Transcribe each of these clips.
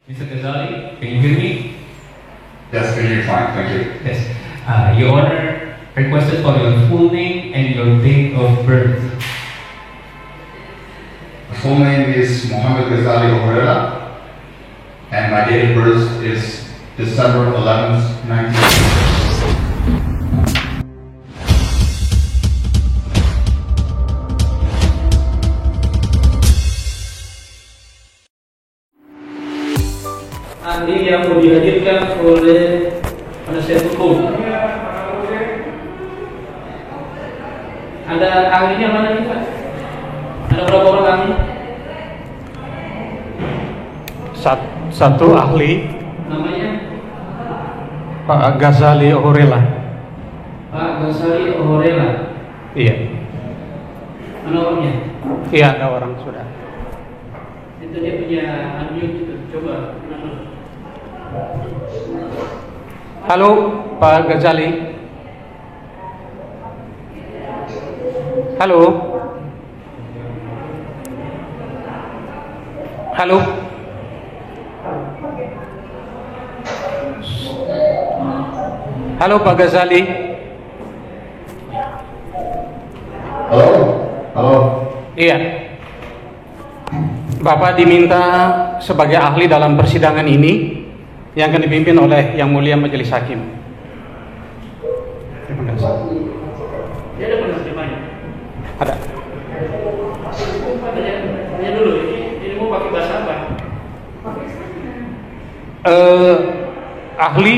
Mr. Ghazali, can you hear me? Yes, can you fine, thank you. Yes. Your Honor, requested for your full name and your date of birth. My full name is Mohammed Ghazali Ohorela, and my date of birth is December 11th, 1980. Ahli yang mau dihadirkan oleh penasihat hukum. Ada ahlinya mana nih Pak? Ada berapa orang ahli? Satu ahli, Namanya Pak Ghazali Ohorela. Pak Ghazali Ohorela. Iya, Mana orangnya? iya ada orang sudah. Itu dia punya unmute itu. Coba. Halo Pak Ghazali. Halo. Halo. Halo Pak Ghazali. Halo? Halo? Iya. Bapak diminta sebagai ahli dalam persidangan ini yang akan dipimpin oleh Yang Mulia Majelis Hakim. Terima kasih. Dia ada penerjemahnya. Ada. Tanya dulu. Ini mau pakai bahasa apa? Ahli,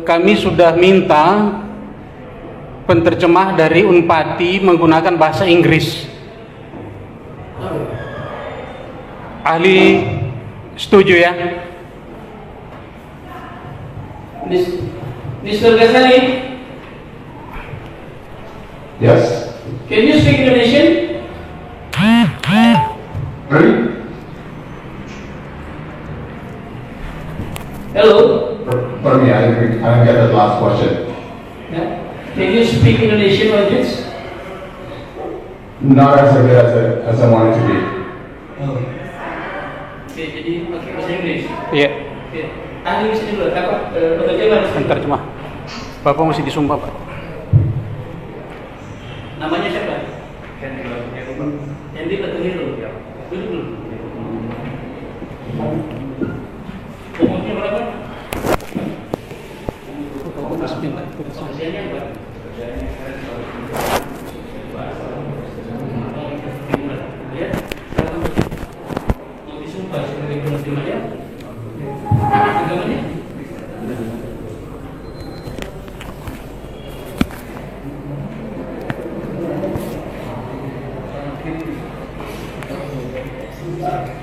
kami sudah minta penterjemah dari Unpati menggunakan bahasa Inggris. Ahli setuju ya? Mr. Ghazali, Yes? can you speak Indonesian? Ready? Hello. Pardon me, I didn't get that last question. Yeah. Can you speak Indonesian language? Not as good as I want it to be. Oh. Oke, jadi pakai bahasa Inggris. Iya, Oke. Ahli di sini dulu. Apa? Penerjemah di sini. penterjemah. Bapak mesti disumpah Pak. Namanya siapa? Hendy atau Hero? Duduk dulu. Umurnya berapa? Usianya apa? Ya. Mau disumpah sebagai penerjemah ya? Agamanya?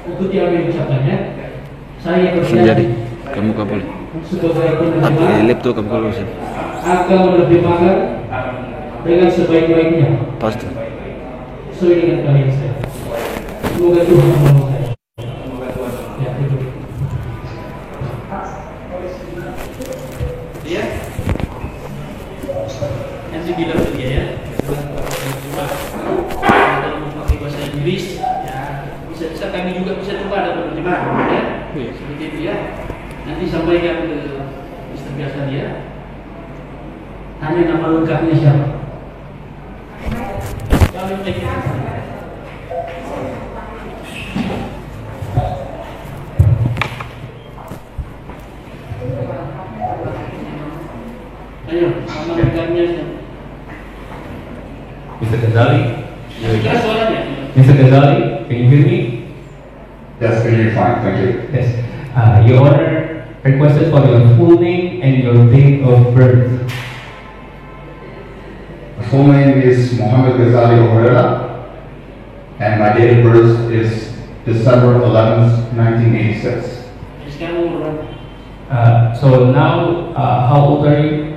Untuk diambil ucapannya, saya Jadi, berjanji kamu kabul. sebagai penerjemah Laptop kamu kabul sih. akan menerjemahkan dengan sebaik-baiknya Pasti. sesuai dengan kalian saya. Semoga Tuhan menolong saya. Ya, itu. Dia nanti bilang ke dia ya. Dalam memakai bahasa Inggris, ya bisa kami juga bisa coba ada penerjemah, ya. Seperti itu ya. Nanti sampaikan ke Mr. Ghazali ya. Tanya nama lengkapnya siapa? Kami pikirkan. Ayo, nama lengkapnya siapa? Mr. Ghazali? Kira suaranya? Mr. Ghazali, can you hear me? Yes, can you fine, thank you. Yes. Your Honor, requested for your full name and your date of birth. My full name is Mohammed Ghazali Ohorela, and my date of birth is December 11th, 1986. Sekarang umur berapa? So now, how old are you?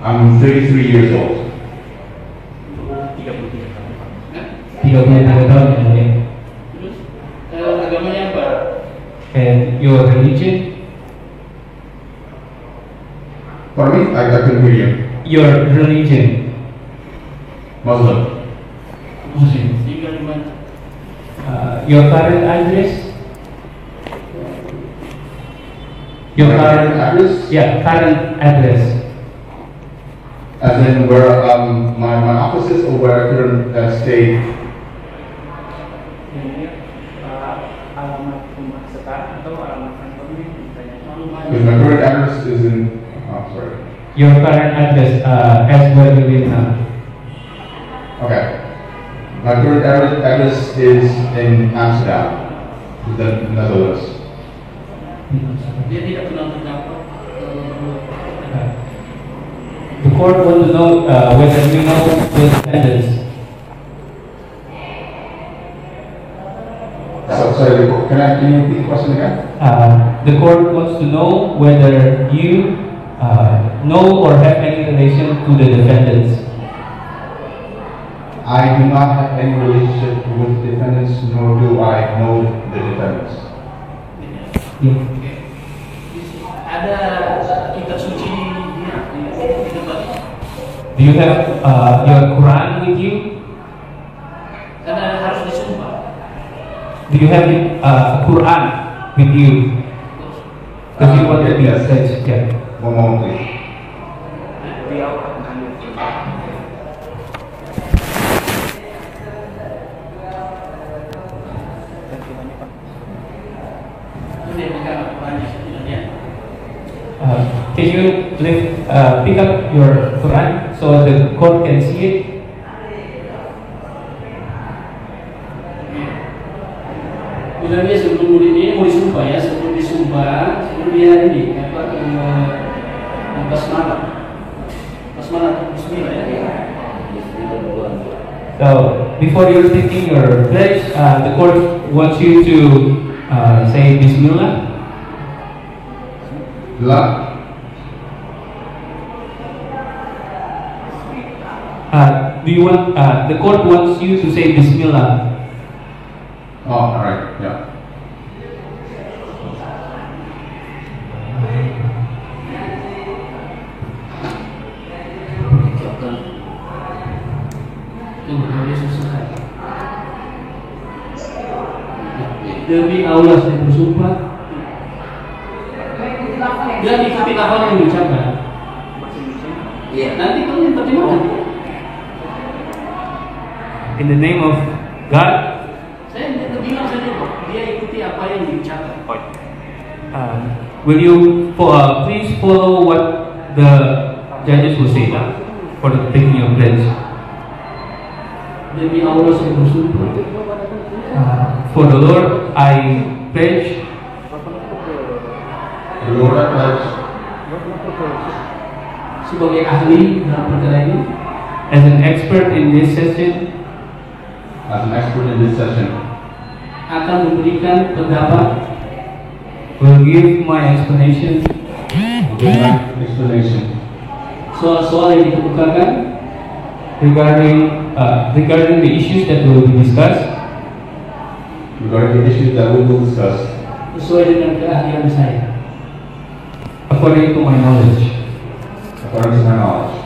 I'm 33 years old. 33 tahun yang mulia. Terus agamanya apa? And your religion? Pardon me? I couldn't hear you. Your religion? Muslim. Muslim. Tinggal di mana? Your current address? Your My current address? Yeah, current address. As in where my office is or where I couldn't stay. Alamat rumah sekarang atau alamat kantornya ditanya. Because my current address is in. Oh, sorry. Your current address as where you live now. Okay. My current address is in Amsterdam, the Netherlands. Dia tidak pernah terdampak. The court wants to know whether you know the defendants. Sorry, can you repeat the question again? The court wants to know whether you know or have any relation to the defendants. I do not have any relationship with the defendants, nor do I know the defendants. Yeah. Ada kitab suci di tempat. Do you have your Quran with you? Karena harus disumpah. Do you have Quran with you? Because you want to be Yes. judged. Yeah. One moment, please. Beliau akan Can you pick up your Quran so the court can see it? Bilangnya sebelum murid ini mau disumpah ya, sebelum disumpah, sebelum dia ini basmalah bismillah ya. So before you're taking your pledge, the court wants you to say Bismillah. Lah. Do you want? The court wants you to say Bismillah. Oh, all right. Yeah. Demi Allah saya bersumpah. Dia ikuti lafaz yang diucapkan. Iya. Nanti kamu yang terjemahkan. In the name of God. Saya bilang saja kok. Dia ikuti apa yang diucapkan. Will you please follow what the judges will say for the taking of pledge? Demi Allah saya bersumpah. For the Lord I pledge. The Lord I pledge. Sebagai ahli dalam perkara ini. As an expert in this session. As an expert in this session. Akan memberikan pendapat. Will give my explanation. Give my explanation. Soal-soal yang dikemukakan regarding the issues that will be discussed. Regarding the issues that we will discuss. Sesuai dengan keahlian saya. According to my knowledge. According to my knowledge.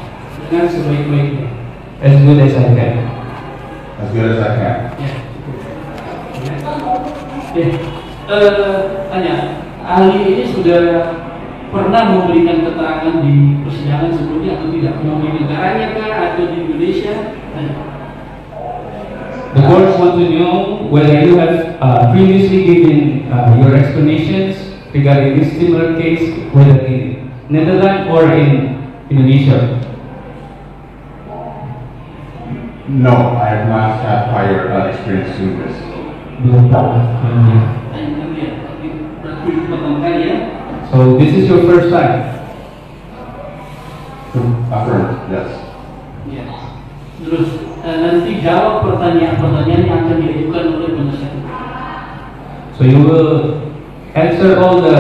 Dengan sebaik-baiknya. As good as I can. As good as I can. Tanya, ahli ini sudah pernah memberikan keterangan di persidangan sebelumnya atau tidak? Mau di negaranya kah atau di Indonesia? The court wants to know whether you have previously given your explanations regarding this similar case, whether in Netherlands or in Indonesia. No, I have not had prior experience doing this. Belum pernah. Berarti pertama kali ya? So this is your first time. Affirmed, yes. Ya. Terus nanti jawab pertanyaan-pertanyaan yang akan diajukan oleh penasihat. So you will answer all the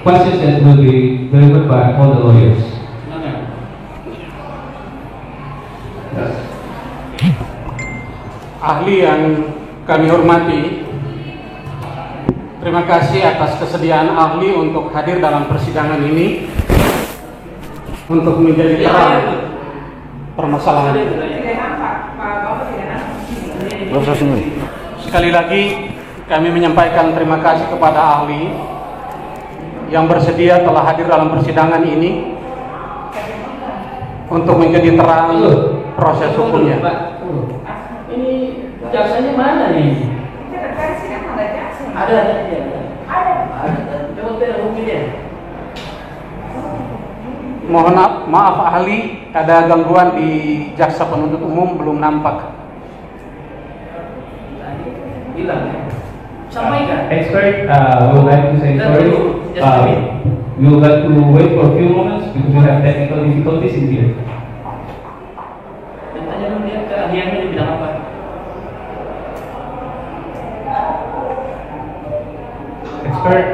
questions that will be delivered by all the lawyers. Silakan. Yes. Ahli yang kami hormati, terima kasih atas kesediaan ahli untuk hadir dalam persidangan ini untuk menjadi terang permasalahan. Sekali lagi kami menyampaikan terima kasih kepada ahli yang bersedia telah hadir dalam persidangan ini untuk menjadi terang proses hukumnya. Ini jaksanya mana nih? Ada. Coba tanya hukum dia. Mohon maaf ahli, ada gangguan di jaksa penuntut umum belum nampak. Hilang ya. Sampaikan. Expert, would like to say sorry. We would like to wait for a few moments because we have technical difficulties in here. Dan tanya dulu dia keahliannya di bidang apa? Expert,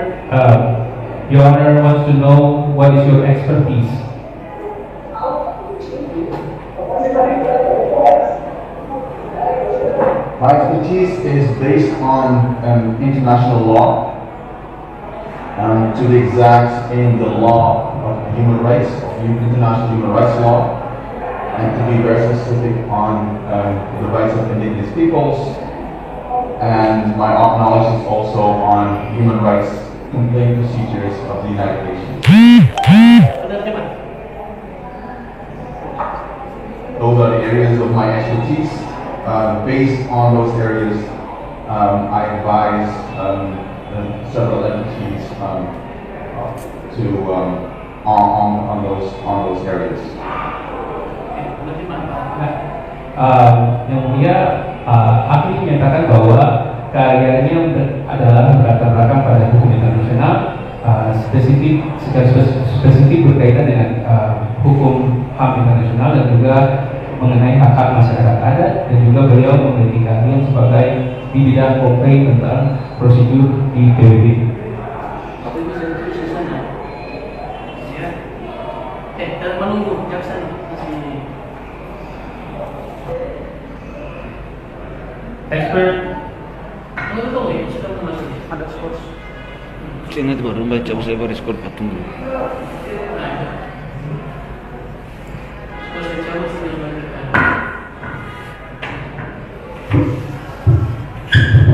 Your Honor wants to know what is your expertise. My expertise is based on international law, to be exact in the law of human rights, international human rights law, and to be very specific on the rights of indigenous peoples. And my knowledge is also on human rights complaint procedures of the United Nations. Those are the areas of my expertise. Based on those areas, I advise several entities on those areas. Yang mulia, ahli menyatakan bahwa karyanya adalah berlatar belakang pada hukum internasional, secara spesifik berkaitan dengan hukum HAM internasional dan juga mengenai hak-hak masyarakat adat, dan juga beliau memiliki keahlian sebagai di bidang komplain tentang prosedur di PBB. Apa itu saya tulis di sana? Ya. Dan menunggu jaksa masih. Expert, Tunggu ya, sudah masuk. Ada skor. Ingat baru baca saya baru skor patung dulu.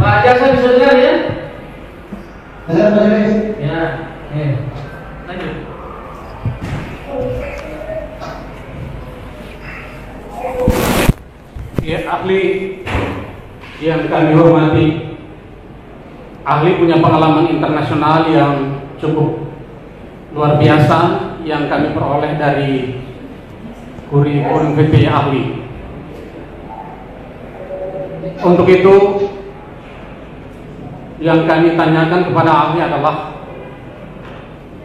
Pak jaksa bisa dengar ya? Dengar Pak James. Ya. Lanjut. Ya, ahli yang kami hormati, ahli punya pengalaman internasional yang cukup luar biasa yang kami peroleh dari kurikulum VP ahli. Untuk itu, yang kami tanyakan kepada ahli adalah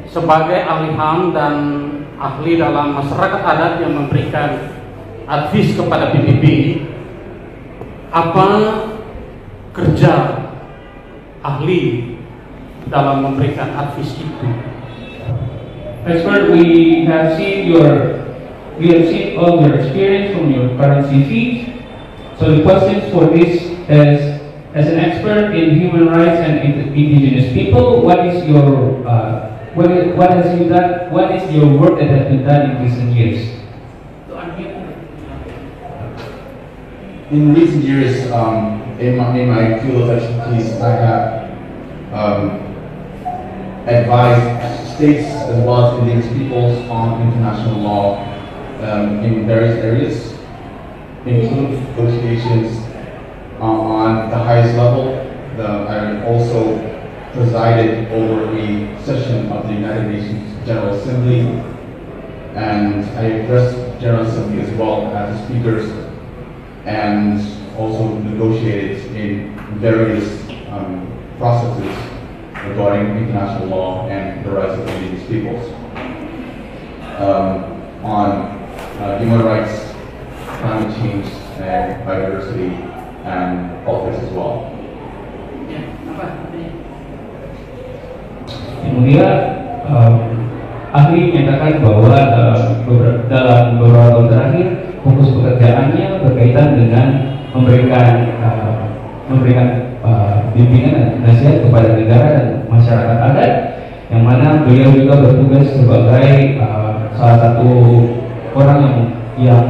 sebagai ahli HAM dan ahli dalam masyarakat adat yang memberikan advis kepada PBB, apa kerja ahli dalam memberikan advis itu? Expert, we have seen all your experience from your current CV. So the questions for this is, as an expert in human rights and indigenous people, what is your what has you done? What is your work that has been done in recent years? In recent years, in my field of expertise, I have advised states as well as indigenous peoples on international law in various areas, including negotiations on the highest level. I also presided over a session of the United Nations General Assembly, and I addressed General Assembly as well as the speakers, and also negotiated in various processes regarding international law and the rights of indigenous peoples on human rights, climate change, and biodiversity, and politics as well. Kemudian ahli menyatakan bahwa dalam beberapa tahun terakhir fokus pekerjaannya berkaitan dengan memberikan bimbingan dan nasihat kepada negara dan masyarakat adat, yang mana beliau juga bertugas sebagai salah satu orang yang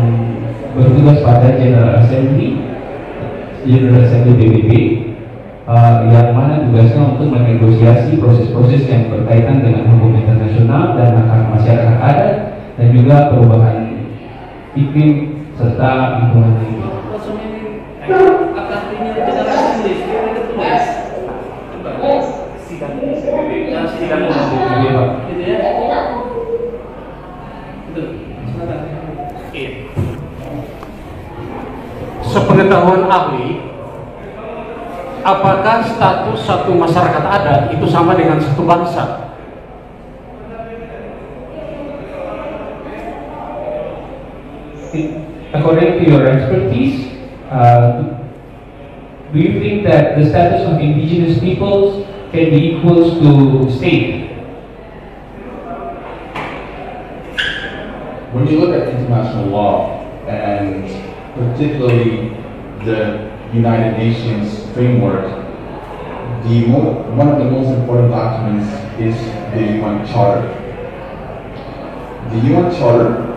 bertugas pada General Assembly PBB, yang mana tugasnya untuk menegosiasi proses-proses yang berkaitan dengan hukum internasional dan hak masyarakat adat dan juga perubahan iklim serta lingkungan hidup. Sepengetahuan ahli, apakah status satu masyarakat adat itu sama dengan satu bangsa? According to your expertise, do you think that the status of indigenous peoples can be equal to state? When you look at international law, and particularly the United Nations framework, one of the most important documents is the UN Charter. The UN Charter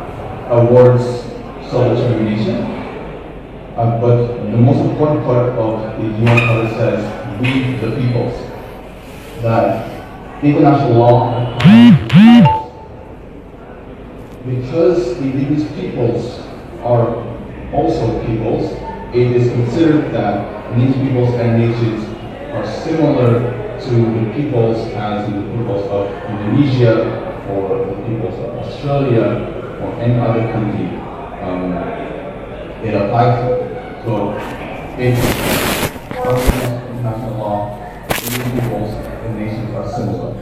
awards self-determination, but the most important part of the UN Charter says, we the peoples, that international law, because indigenous peoples are also peoples, it is considered that these peoples and nations are similar to the peoples as the peoples of Indonesia or the peoples of Australia or any other country it applies to. So in international law, these peoples and nations are similar.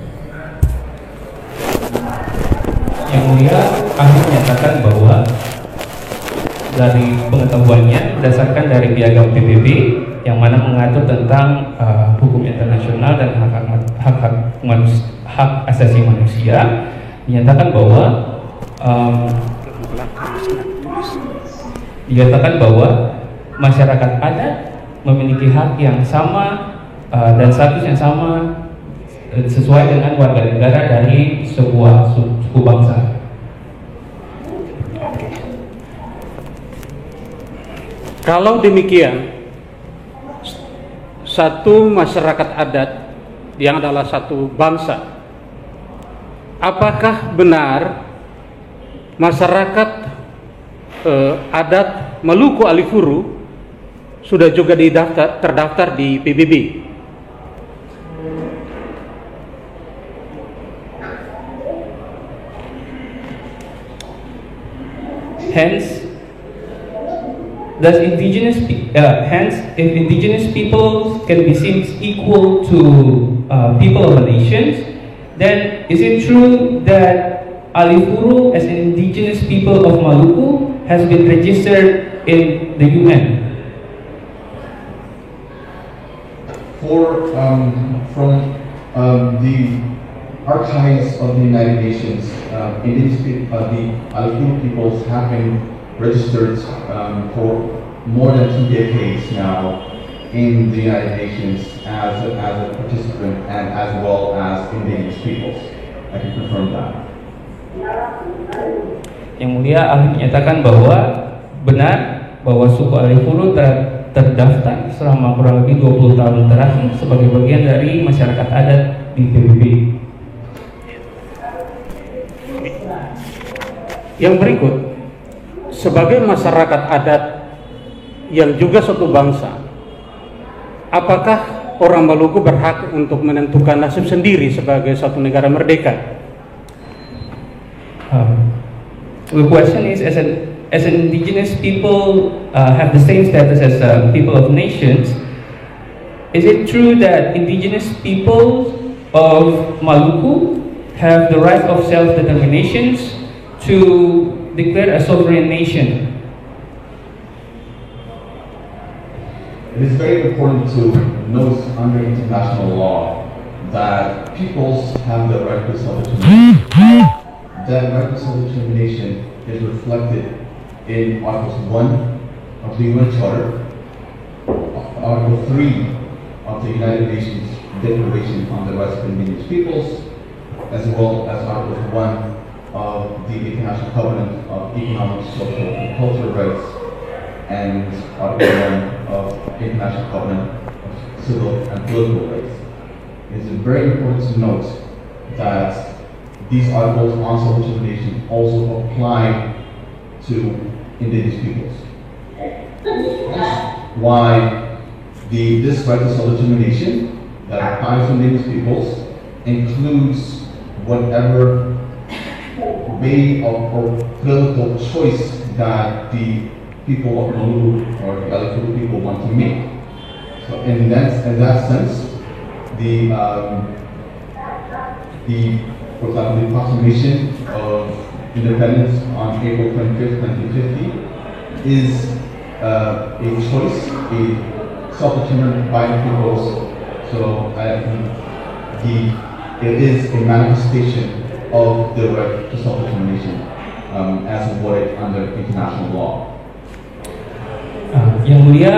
Yang mulia, ahli menyatakan bahwa dari pengetahuannya berdasarkan dari piagam PBB yang mana mengatur tentang hukum internasional dan hak asasi manusia, dinyatakan bahwa masyarakat adat memiliki hak yang sama dan status yang sama sesuai dengan warga negara dari sebuah suku bangsa. Kalau demikian, satu masyarakat adat yang adalah satu bangsa, apakah benar masyarakat adat Maluku Alifuru sudah juga terdaftar di PBB? Hence, if indigenous peoples can be seen equal to people of the nations, then is it true that Alifuru as an indigenous people of Maluku has been registered in the UN? From the archives of the United Nations, the Alifuru peoples have been registered for more than 2 decades now in the United Nations as a participant and as well as indigenous peoples. I can confirm that. Yang mulia, ahli menyatakan bahwa benar bahwa suku Alifuru terdaftar selama kurang lebih 20 tahun terakhir sebagai bagian dari masyarakat adat di PBB. Yang berikut, sebagai masyarakat adat yang juga suatu bangsa, apakah orang Maluku berhak untuk menentukan nasib sendiri sebagai suatu negara merdeka? The question is, as an indigenous people have the same status as people of nations, is it true that indigenous people of Maluku have the right of self-determination to declare a sovereign nation? It is very important to note under international law that peoples have the right to self-determination. That right to self-determination is reflected in Article 1 of the UN Charter, Article 3 of the United Nations Declaration on the Rights of Indigenous Peoples, as well as Article 1 of the International Covenant of Economic, Social, and Cultural Rights, and Article 1 of International Covenant of civil and political rights. It is very important to note that these articles on self-determination also apply to indigenous peoples. Why this right to self-determination that applies to indigenous peoples includes whatever way or political choice that the people of Maluku or the other people want to make. So in that sense, for example, the proclamation of independence on April 25th, 1950 is a choice, a self-determined by the peoples. So it is a manifestation of the right to self-determination as awarded under international law. Yang Mulia,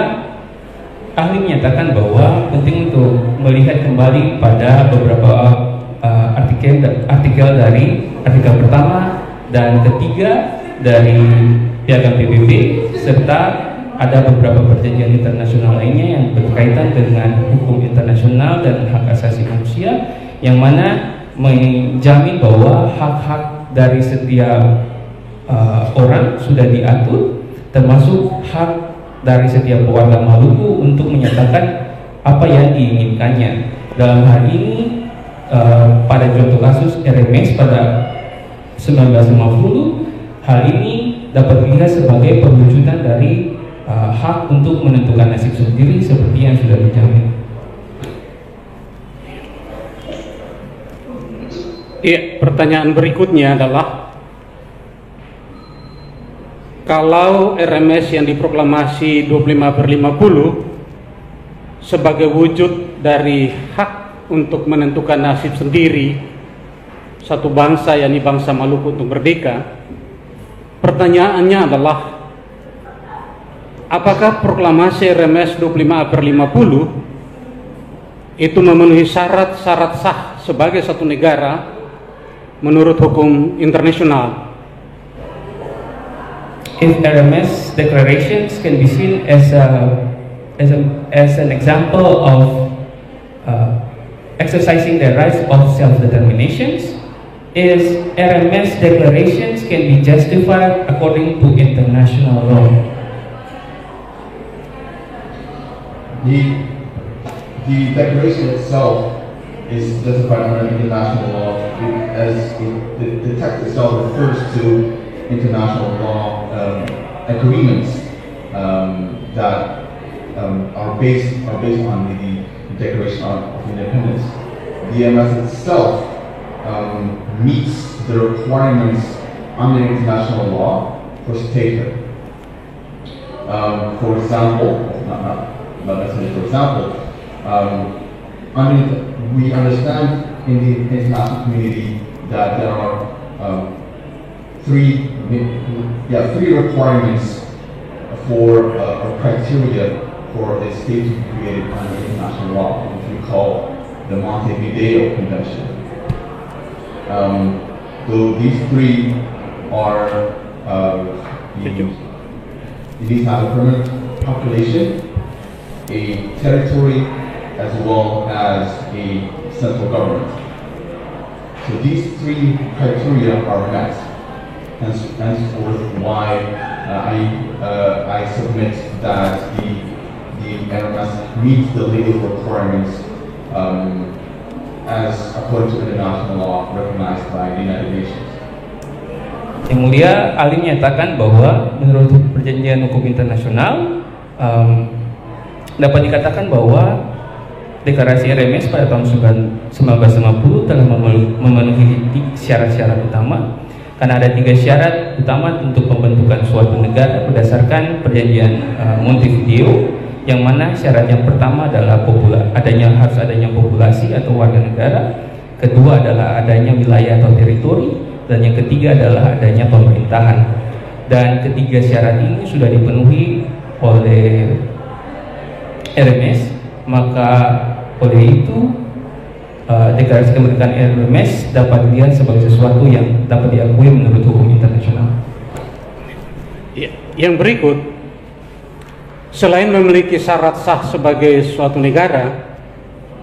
ahli menyatakan bahwa penting untuk melihat kembali pada beberapa artikel dari artikel pertama dan ketiga dari Piagam PBB, serta ada beberapa perjanjian internasional lainnya yang berkaitan dengan hukum internasional dan hak asasi manusia, yang mana menjamin bahwa hak-hak dari setiap orang sudah diatur, termasuk hak dari setiap warga Maluku untuk menyatakan apa yang diinginkannya. Dalam hal ini pada contoh kasus RMS pada 1950, hal ini dapat dilihat sebagai perwujudan dari hak untuk menentukan nasib sendiri seperti yang sudah dijamin. Iya, pertanyaan berikutnya adalah, kalau RMS yang diproklamasi 25/50 sebagai wujud dari hak untuk menentukan nasib sendiri satu bangsa, yakni bangsa Maluku, untuk merdeka, pertanyaannya adalah, apakah proklamasi RMS 25/50 itu memenuhi syarat-syarat sah sebagai satu negara menurut hukum internasional? If RMS declarations can be seen as an example of exercising the rights of self-determination, is RMS declarations can be justified according to international law. The declaration itself is justified under international law, as the text itself refers to international law agreements that are based on the Declaration of Independence. The MS itself meets the requirements under international law for statehood. For example, not necessarily for example, we understand in the international community that there are three requirements for a criteria for a state to be created under international law, which we call the Montevideo Convention. So these three are you need to have a permanent population, a territory, as well as a central government. So these three criteria are met. Henceforth, why I submit that the RMS meets the legal requirements as according to international law recognized by the United Nations. Yang Mulia, ahli menyatakan bahwa menurut perjanjian hukum internasional dapat dikatakan bahwa deklarasi RMS pada tahun 1950 telah memenuhi syarat-syarat utama, karena ada 3 syarat utama untuk pembentukan suatu negara berdasarkan perjanjian Montevideo, yang mana syarat yang pertama adalah harus adanya populasi atau warga negara, kedua adalah adanya wilayah atau teritori, dan yang ketiga adalah adanya pemerintahan. Dan ketiga syarat ini sudah dipenuhi oleh RMS, maka oleh itu deklarasi kemerdekaan RMS dapat dilihat sebagai sesuatu yang dapat diakui menurut hukum internasional. Yang berikut, selain memiliki syarat sah sebagai suatu negara,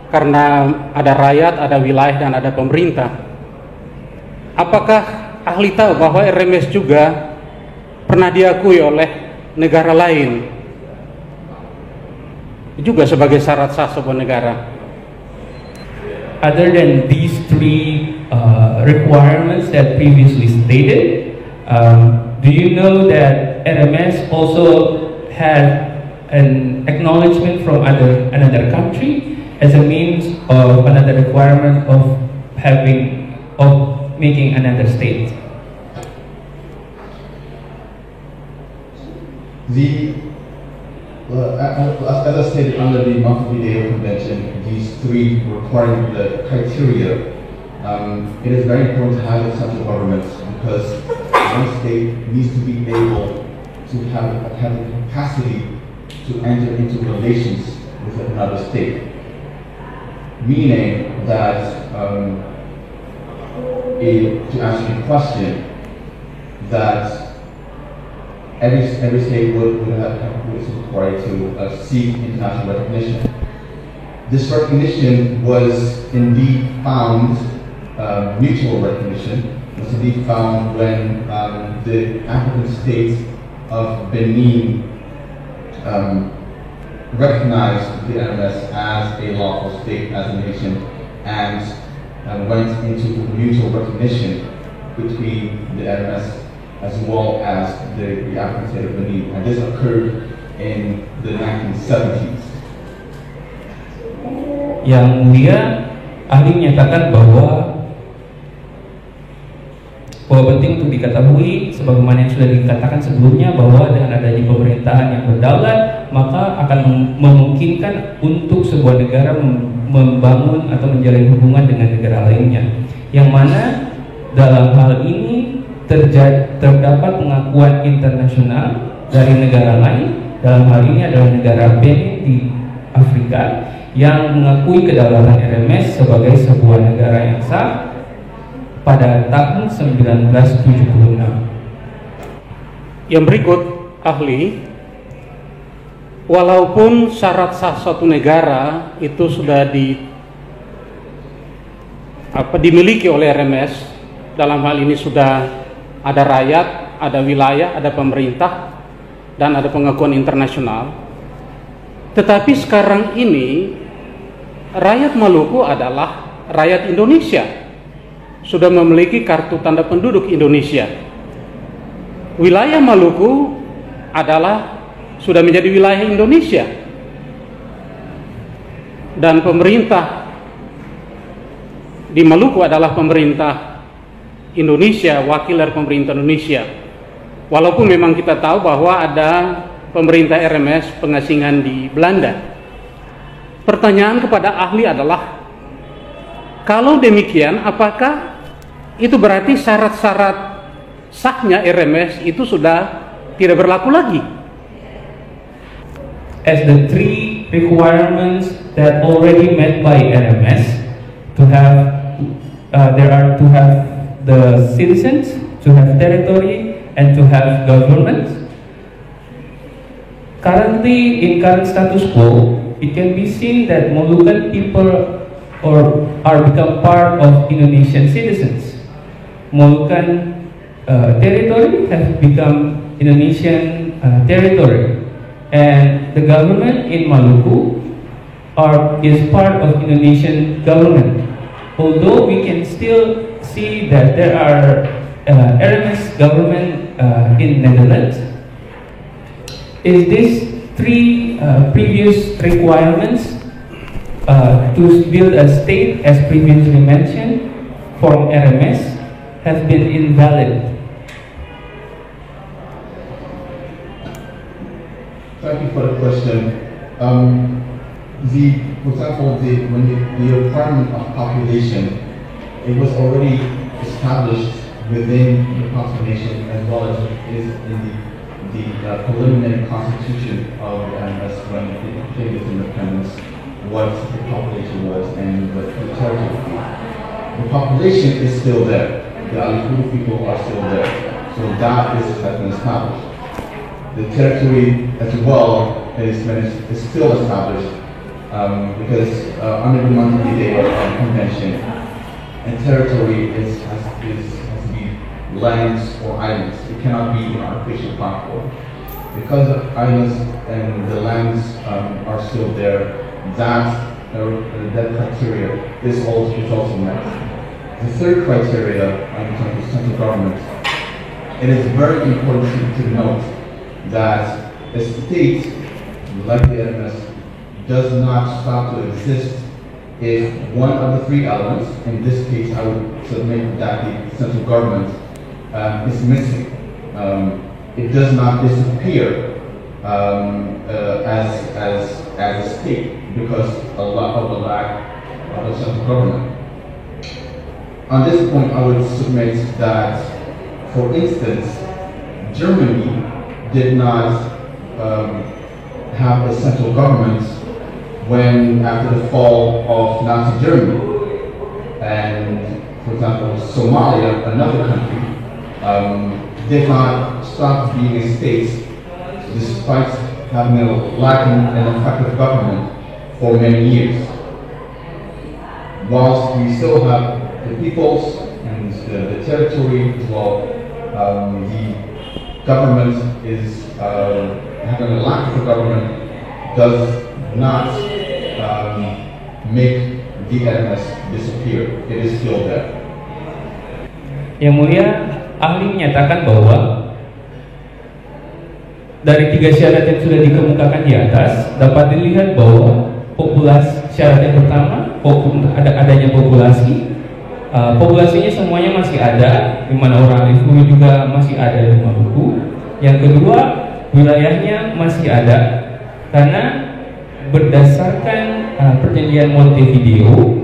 karena ada rakyat, ada wilayah, dan ada pemerintah, apakah ahli tahu bahwa RMS juga pernah diakui oleh negara lain juga sebagai syarat sah sebuah negara? Other than these three requirements that previously stated, do you know that RMS also had an acknowledgement from another country as a means of another requirement of making another state? As I stated under the Montevideo Convention, these three requiring the criteria, it is very important to have a central government because one state needs to be able to have the capacity to enter into relations with another state. Meaning that, to answer your question, that every state is required to seek international recognition. This recognition was indeed found, mutual recognition was indeed found when the African states of Benin recognized the RMS as a lawful state, as a nation, and went into mutual recognition between the RMS as well as the African state of Benin, and this occurred in the 1970s. Yang Mulia, ahli menyatakan bahwa penting untuk diketahui, sebagaimana yang sudah dikatakan sebelumnya, bahwa dengan adanya pemerintahan yang berdaulat, maka akan memungkinkan untuk sebuah negara membangun atau menjalin hubungan dengan negara lainnya, yang mana dalam hal ini terdapat pengakuan internasional dari negara lain. Dalam hal ini adalah negara Benin di Afrika yang mengakui kedaulatan RMS sebagai sebuah negara yang sah pada tahun 1976. Yang berikut, ahli, walaupun syarat sah suatu negara itu sudah dimiliki oleh RMS, dalam hal ini sudah ada rakyat, ada wilayah, ada pemerintah, dan ada pengakuan internasional, tetapi sekarang ini rakyat Maluku adalah rakyat Indonesia, sudah memiliki kartu tanda penduduk Indonesia. Wilayah Maluku sudah menjadi wilayah Indonesia, dan pemerintah di Maluku adalah pemerintah Indonesia, wakil dari pemerintah Indonesia. Walaupun memang kita tahu bahwa ada pemerintah RMS pengasingan di Belanda. Pertanyaan kepada ahli adalah, kalau demikian, apakah itu berarti syarat-syarat sahnya RMS itu sudah tidak berlaku lagi? As the three requirements that already met by RMS to have the citizens, to have territory, and to have government. Currently, in current status quo, it can be seen that Moluccan people are become part of Indonesian citizens. Moluccan territory has become Indonesian territory, and the government in Maluku is part of Indonesian government. Although we can still see that there are RMS government in Netherlands, is these three previous requirements to build a state, as previously mentioned, from RMS, has been invalid. Thank you for the question. For example, the requirement of population, it was already established within the Constitution, as well as it is in the preliminary constitution of the RMS when it obtained its independence, what the population was and what the territory. The population is still there. The Alukuru people are still there. So that has been established. The territory as well is still established because under the Montevideo Convention, and territory has to be lands or islands. It cannot be an artificial platform. Because the islands and the lands are still there, that criteria is also met. The third criteria in terms of central government, it is very important to note that a state like the RMS does not stop to exist if one of the three elements, in this case I would submit that the central government is missing. It does not disappear as a state because of the lack of a central government. On this point, I would submit that, for instance, Germany did not have a central government when, after the fall of Nazi Germany, and for example, Somalia, another country, did not stop being a state despite having a lacking an effective government for many years. Whilst we still have the peoples and the territory as well, the government is having a lack of a government does not make the RMS disappear. It is still there. Yang Mulia, ahli menyatakan bahwa dari 3 syarat yang sudah dikemukakan di atas dapat dilihat bahwa syarat yang pertama adanya populasinya semuanya masih ada, di mana orang Islam juga masih ada di Maluku. Yang kedua, wilayahnya masih ada karena berdasarkan perjanjian Montevideo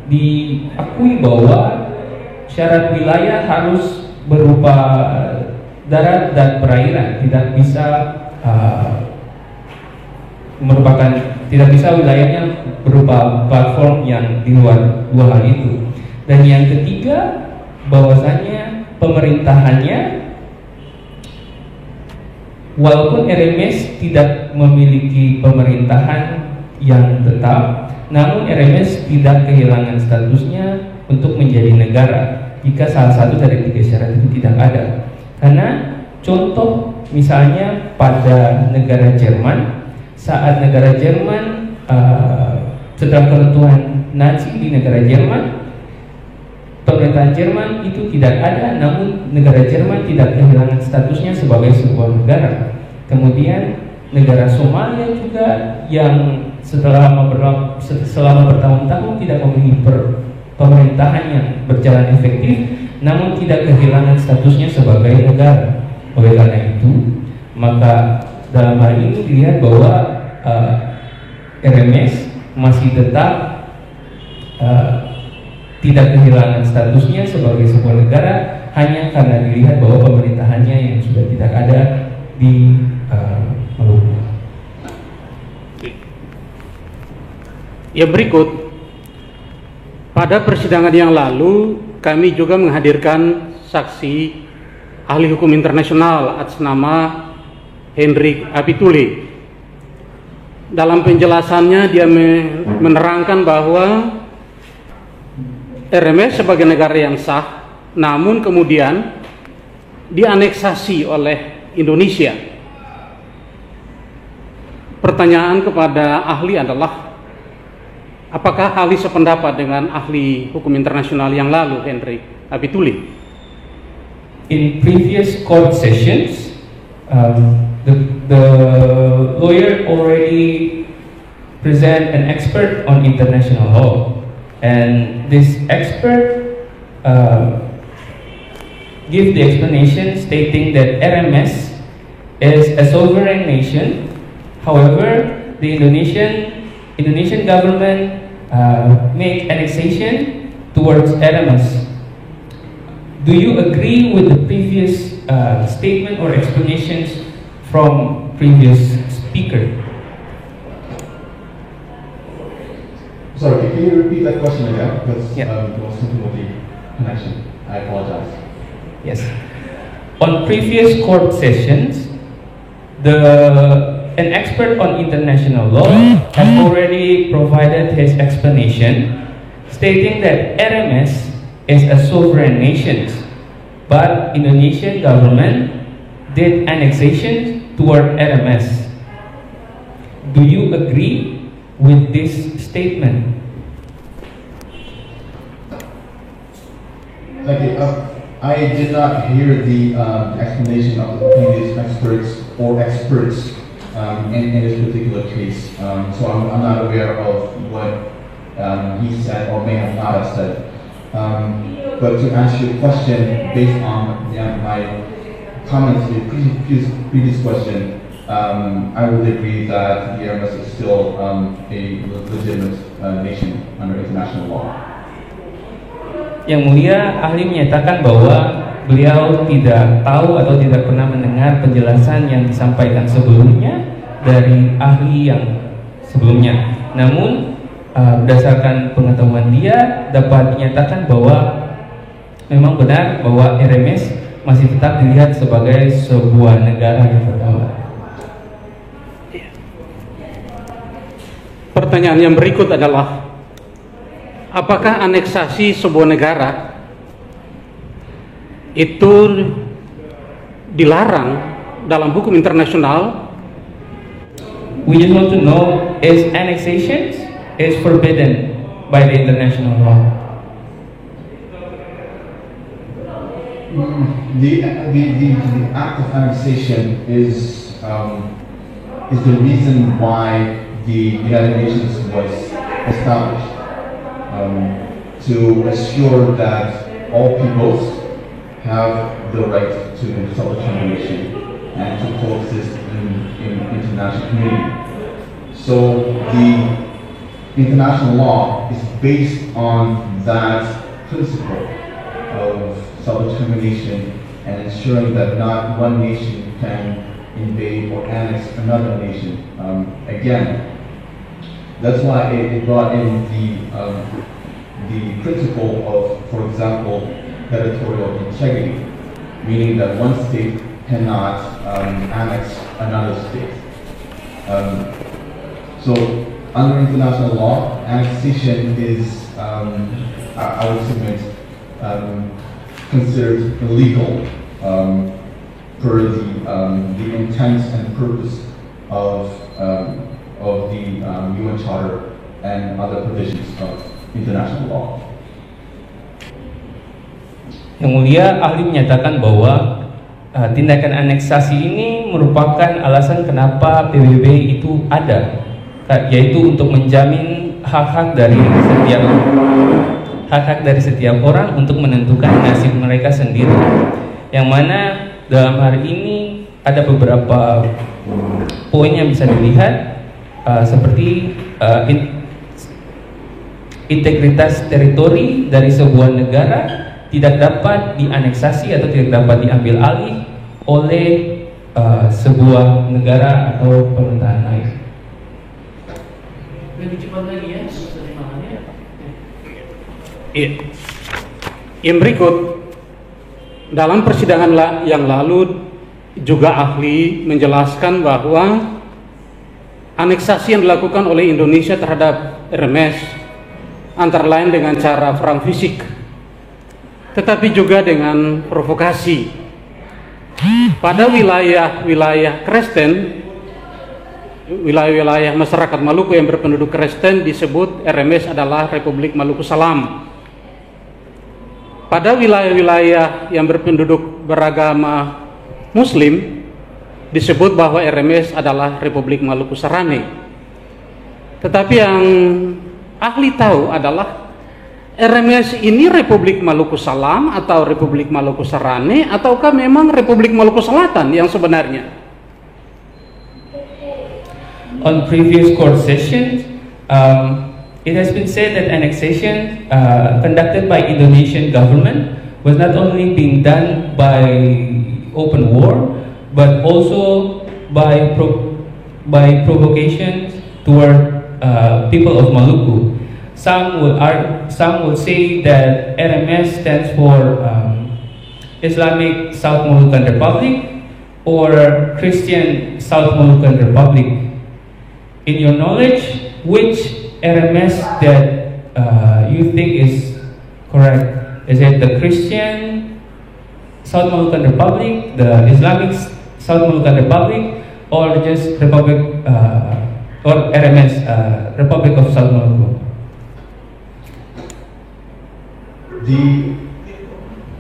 diakui bahwa syarat wilayah harus berupa darat dan perairan, tidak bisa wilayahnya berupa platform yang di luar dua hal itu. Dan yang ketiga, bahwasanya pemerintahannya, walaupun RMS tidak memiliki pemerintahan yang tetap, namun RMS tidak kehilangan statusnya untuk menjadi negara jika salah satu dari 3 syarat itu tidak ada. Karena contoh misalnya pada negara Jerman, saat negara Jerman setelah keruntuhan Nazi di negara Jerman, pemerintahan Jerman itu tidak ada, namun negara Jerman tidak kehilangan statusnya sebagai sebuah negara. Kemudian negara Somalia juga yang selama bertahun-tahun tidak memiliki pemerintahan yang berjalan efektif, namun tidak kehilangan statusnya sebagai negara. Oleh karena itu, maka dalam hal ini dilihat bahwa RMS masih tetap tidak kehilangan statusnya sebagai sebuah negara hanya karena dilihat bahwa pemerintahannya yang sudah tidak ada di Maluku. Yang berikut, pada persidangan yang lalu kami juga menghadirkan saksi ahli hukum internasional atas nama Hendrik Apituli. Dalam penjelasannya dia menerangkan bahwa RMS sebagai negara yang sah, namun kemudian dianeksasi oleh Indonesia. Pertanyaan kepada ahli adalah, apakah ahli sependapat dengan ahli hukum internasional yang lalu, Hendrik Apituli? In previous court sessions, the lawyer already present an expert on international law. And this expert give the explanation stating that RMS is a sovereign nation. However, the Indonesian government make annexation towards RMS. Do you agree with the previous statement or explanations from previous speaker? Sorry, can you repeat that question again? Because Yeah. there was something with the connection. I apologize. Yes. On previous court sessions, the an expert on international law has already provided his explanation, stating that RMS is a sovereign nation, but Indonesian government did annexation toward RMS. Do you agree with this statement? Thank you. I did not hear the explanation of the previous experts in this particular case. So I'm not aware of what he said or may have not have said. But to answer your question, based on my comments to the previous question, I would agree that the RMS is still a legitimate nation under international law. Yang mulia, ahli menyatakan bahwa beliau tidak tahu atau tidak pernah mendengar penjelasan yang disampaikan sebelumnya dari ahli yang sebelumnya. Namun berdasarkan pengetahuan dia dapat dinyatakan bahwa memang benar bahwa RMS masih tetap dilihat sebagai sebuah negara yang berdaulat. Pertanyaan yang berikut adalah, apakah aneksasi sebuah negara itu dilarang dalam hukum internasional? We just want to know, is annexation is forbidden by the international law? The act of annexation is the reason why the United Nations was established, to assure that all peoples have the right to self-determination and to coexist in international community. So the international law is based on that principle of self-determination and ensuring that not one nation can invade or annex another nation. Again, that's why it brought in the principle of, for example, territorial integrity, meaning that one state cannot annex another state. So under international law, annexation is, I would submit, considered illegal per the intent and purpose of the UN Charter and other provisions of international law. Yang mulia, ahli menyatakan bahwa tindakan aneksasi ini merupakan alasan kenapa PBB itu ada, yaitu untuk menjamin hak-hak dari setiap orang untuk menentukan nasib mereka sendiri. Yang mana dalam hari ini ada beberapa poin yang bisa dilihat, seperti integritas teritori dari sebuah negara tidak dapat dianeksasi atau tidak dapat diambil alih oleh sebuah negara atau pemerintahan lain. Lebih cepat lagi ya, terjemahannya. Iya. Yang berikut, dalam persidangan yang lalu juga ahli menjelaskan bahwa aneksasi yang dilakukan oleh Indonesia terhadap RMS antara lain dengan cara perang fisik, tetapi juga dengan provokasi. Pada wilayah Kristen, wilayah masyarakat Maluku yang berpenduduk Kristen disebut RMS adalah Republik Maluku Salam. Pada wilayah-wilayah yang berpenduduk beragama Muslim disebut bahwa RMS adalah Republik Maluku Sarane. Tetapi yang ahli tahu adalah RMS ini Republik Maluku Salam atau Republik Maluku Sarane, ataukah memang Republik Maluku Selatan yang sebenarnya? On previous court sessions, it has been said that annexation conducted by Indonesian government was not only being done by open war, but also by provocation toward people of Maluku. Some would say that RMS stands for Islamic South Moluccan Republic, or Christian South Moluccan Republic. In your knowledge, which RMS that you think is correct? Is it the Christian South Moluccan Republic, the Islamic South Moluccan Republic, or just Republic or RMS, Republic of South Maluku?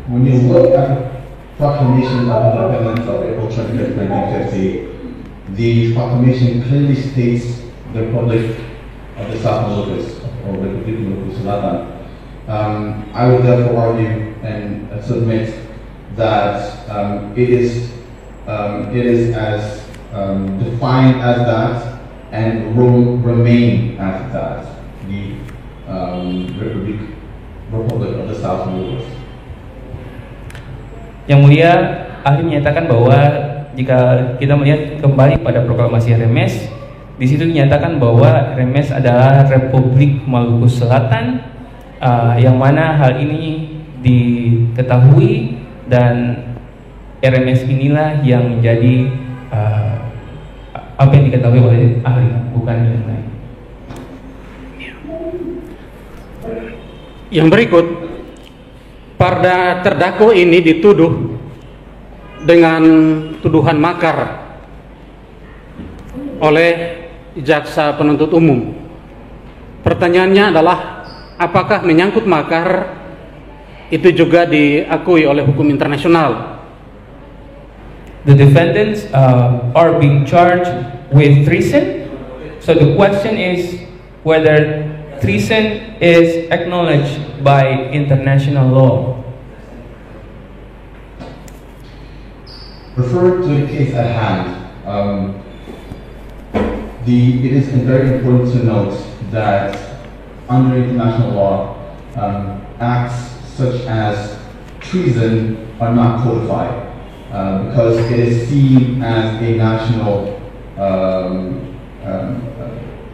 When you look at the Proclamation of Independence of April 25th, 1950, the proclamation clearly states the Republic of the South Moluccas, or Republic Maluku Selatan. I would therefore argue and submit that it is as defined as that and will remain as that, the Republic of the South Moluccas. Yang Mulia, ahli menyatakan bahwa jika kita melihat kembali pada proklamasi RMS, di situ dinyatakan bahwa RMS adalah Republik Maluku Selatan, yang mana hal ini diketahui dan RMS inilah yang menjadi apa yang diketahui oleh ahli, bukan yang lain. Yang berikut, para terdakwa ini dituduh dengan tuduhan makar oleh jaksa penuntut umum. Pertanyaannya adalah, apakah menyangkut makar itu juga diakui oleh hukum internasional? The defendants are being charged with treason. So the question is whether treason is acknowledged by international law. Referring to the case at hand, it is very important to note that under international law, acts such as treason are not codified because it is seen as a national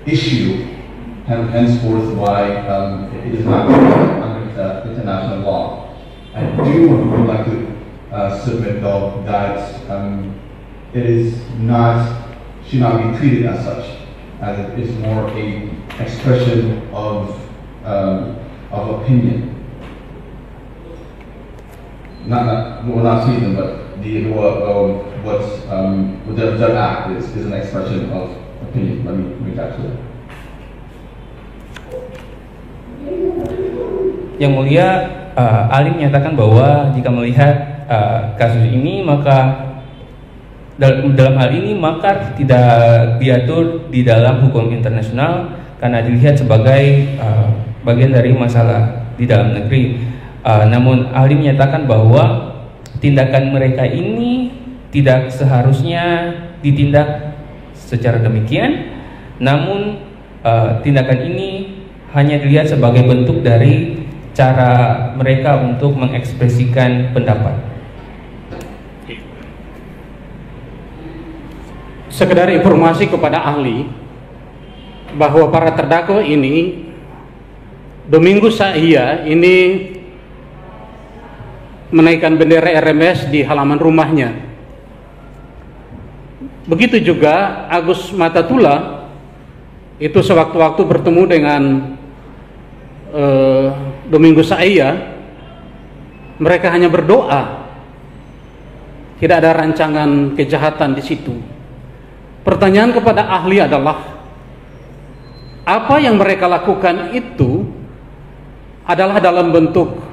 issue, and henceforth why it is not under international law. I would like to submit though that it is should not be treated as such, as it is more a expression of opinion. Not treason, but what their act is an expression of opinion. Let me make that clear. Yang Mulia, ahli menyatakan bahwa jika melihat kasus ini, maka dalam hal ini makar tidak diatur di dalam hukum internasional karena dilihat sebagai bagian dari masalah di dalam negeri. Namun ahli menyatakan bahwa tindakan mereka ini tidak seharusnya ditindak secara demikian, namun tindakan ini hanya dilihat sebagai bentuk dari cara mereka untuk mengekspresikan pendapat. Sekedar informasi kepada ahli bahwa para terdakwa ini Domingo Saia ini menaikkan bendera RMS di halaman rumahnya. Begitu juga Agus Matatula itu sewaktu-waktu bertemu dengan Domingo Saia, mereka hanya berdoa, tidak ada rancangan kejahatan di situ. Pertanyaan kepada ahli adalah, apa yang mereka lakukan itu adalah dalam bentuk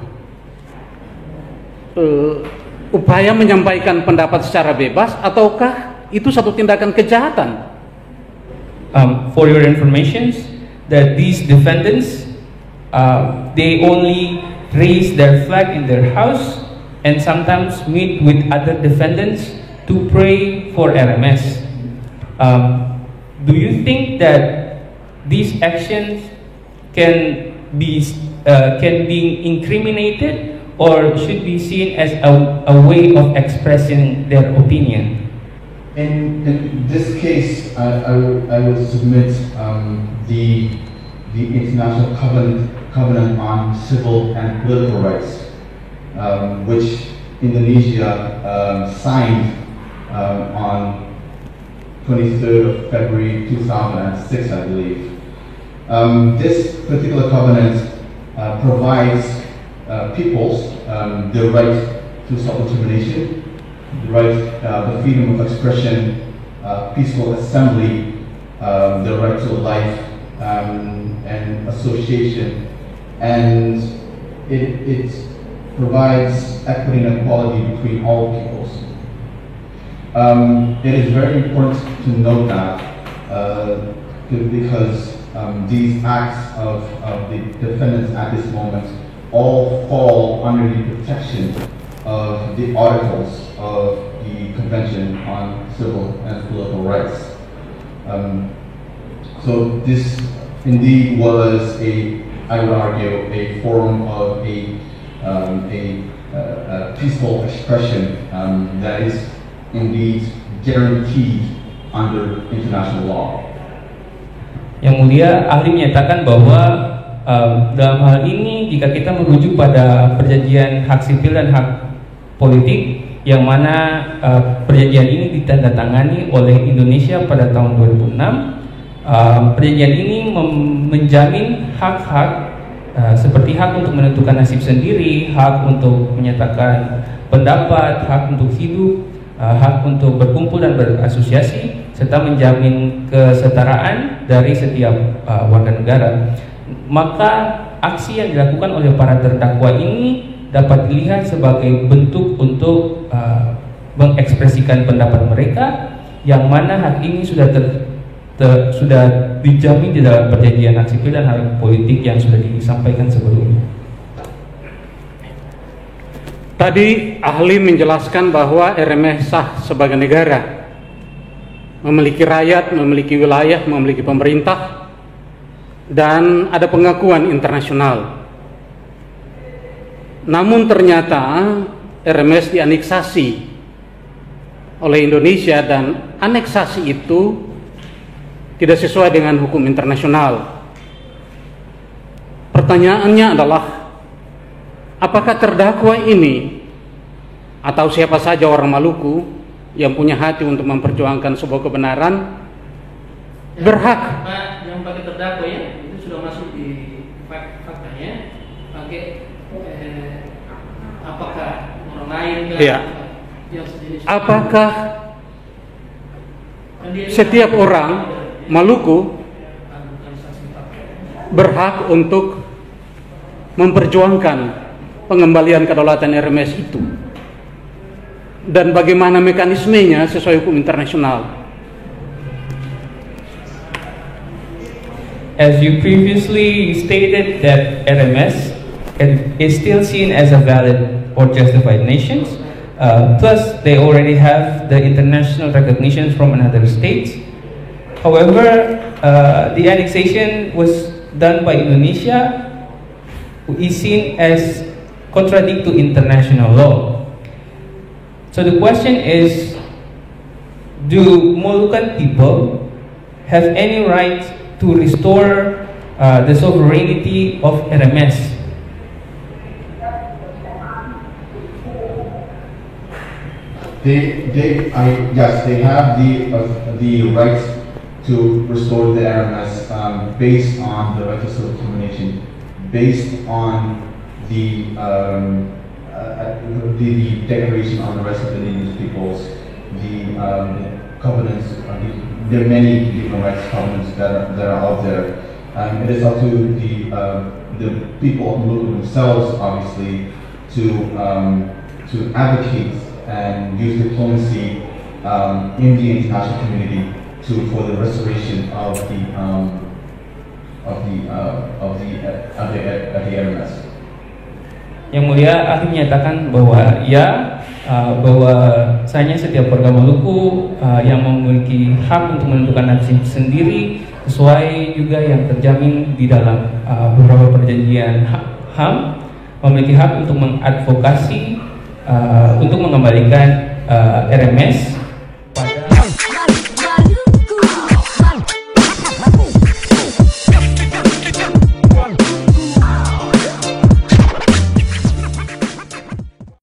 upaya menyampaikan pendapat secara bebas, ataukah itu satu tindakan kejahatan? For your information, that these defendants they only raise their flag in their house and sometimes meet with other defendants to pray for RMS. Do you think that these actions can be incriminated or should be seen as a way of expressing their opinion? In this case, I would submit the International Covenant on Civil and Political Rights, which Indonesia signed on 23rd of February 2006, I believe. This particular covenant provides peoples the right to self-determination, the right, the freedom of expression, peaceful assembly, the right to life and association, and it provides equity and equality between all peoples. It is very important to note that because these acts of the defendants at this moment all fall under the protection of the articles of the Convention on Civil and Political Rights. So this indeed was I would argue, a form of a peaceful expression that is indeed guaranteed under international law. Yang mulia, ahli menyatakan bahwa dalam hal ini jika kita merujuk pada perjanjian hak sipil dan hak politik yang mana perjanjian ini ditandatangani oleh Indonesia pada tahun 2006, perjanjian ini menjamin hak-hak seperti hak untuk menentukan nasib sendiri, hak untuk menyatakan pendapat, hak untuk hidup, hak untuk berkumpul dan berasosiasi, serta menjamin kesetaraan dari setiap warga negara. Maka aksi yang dilakukan oleh para terdakwa ini dapat dilihat sebagai bentuk untuk mengekspresikan pendapat mereka, yang mana hak ini sudah dijamin di dalam perjanjian hak sipil dan hak politik yang sudah disampaikan sebelumnya. Tadi ahli menjelaskan bahwa RMS sah sebagai negara, memiliki rakyat, memiliki wilayah, memiliki pemerintah, dan ada pengakuan internasional. Namun ternyata RMS dianeksasi oleh Indonesia, dan aneksasi itu tidak sesuai dengan hukum internasional. Pertanyaannya adalah, apakah terdakwa ini atau siapa saja orang Maluku yang punya hati untuk memperjuangkan sebuah kebenaran berhak? Yang pakai terdakwa ya, itu sudah masuk di faktanya. Pakai apakah orang lain ya. Yang sejenis? Apakah setiap orang Maluku berhak untuk memperjuangkan pengembalian kedaulatan RMS itu, dan bagaimana mekanismenya sesuai hukum internasional? As you previously stated that RMS is still seen as a valid or justified nation, plus they already have the international recognition from another states. However, the annexation was done by Indonesia, who is seen as contradict to international law. So the question is, do Moluccan people have any right to restore the sovereignty of RMS? Yes, they have the right to restore the RMS based on the right to self-determination, based on the Declaration on the Rights of the Indigenous Peoples, the covenants, there are many human rights covenants that are out there. It is up to the people themselves, obviously, to advocate and use diplomacy in the international community for the restoration of the RMS. Yang mulia, ahli menyatakan bahwa bahwasanya setiap warga Maluku yang memiliki hak untuk menentukan nasib sendiri sesuai juga yang terjamin di dalam beberapa perjanjian HAM, memiliki hak untuk mengadvokasi untuk mengembalikan RMS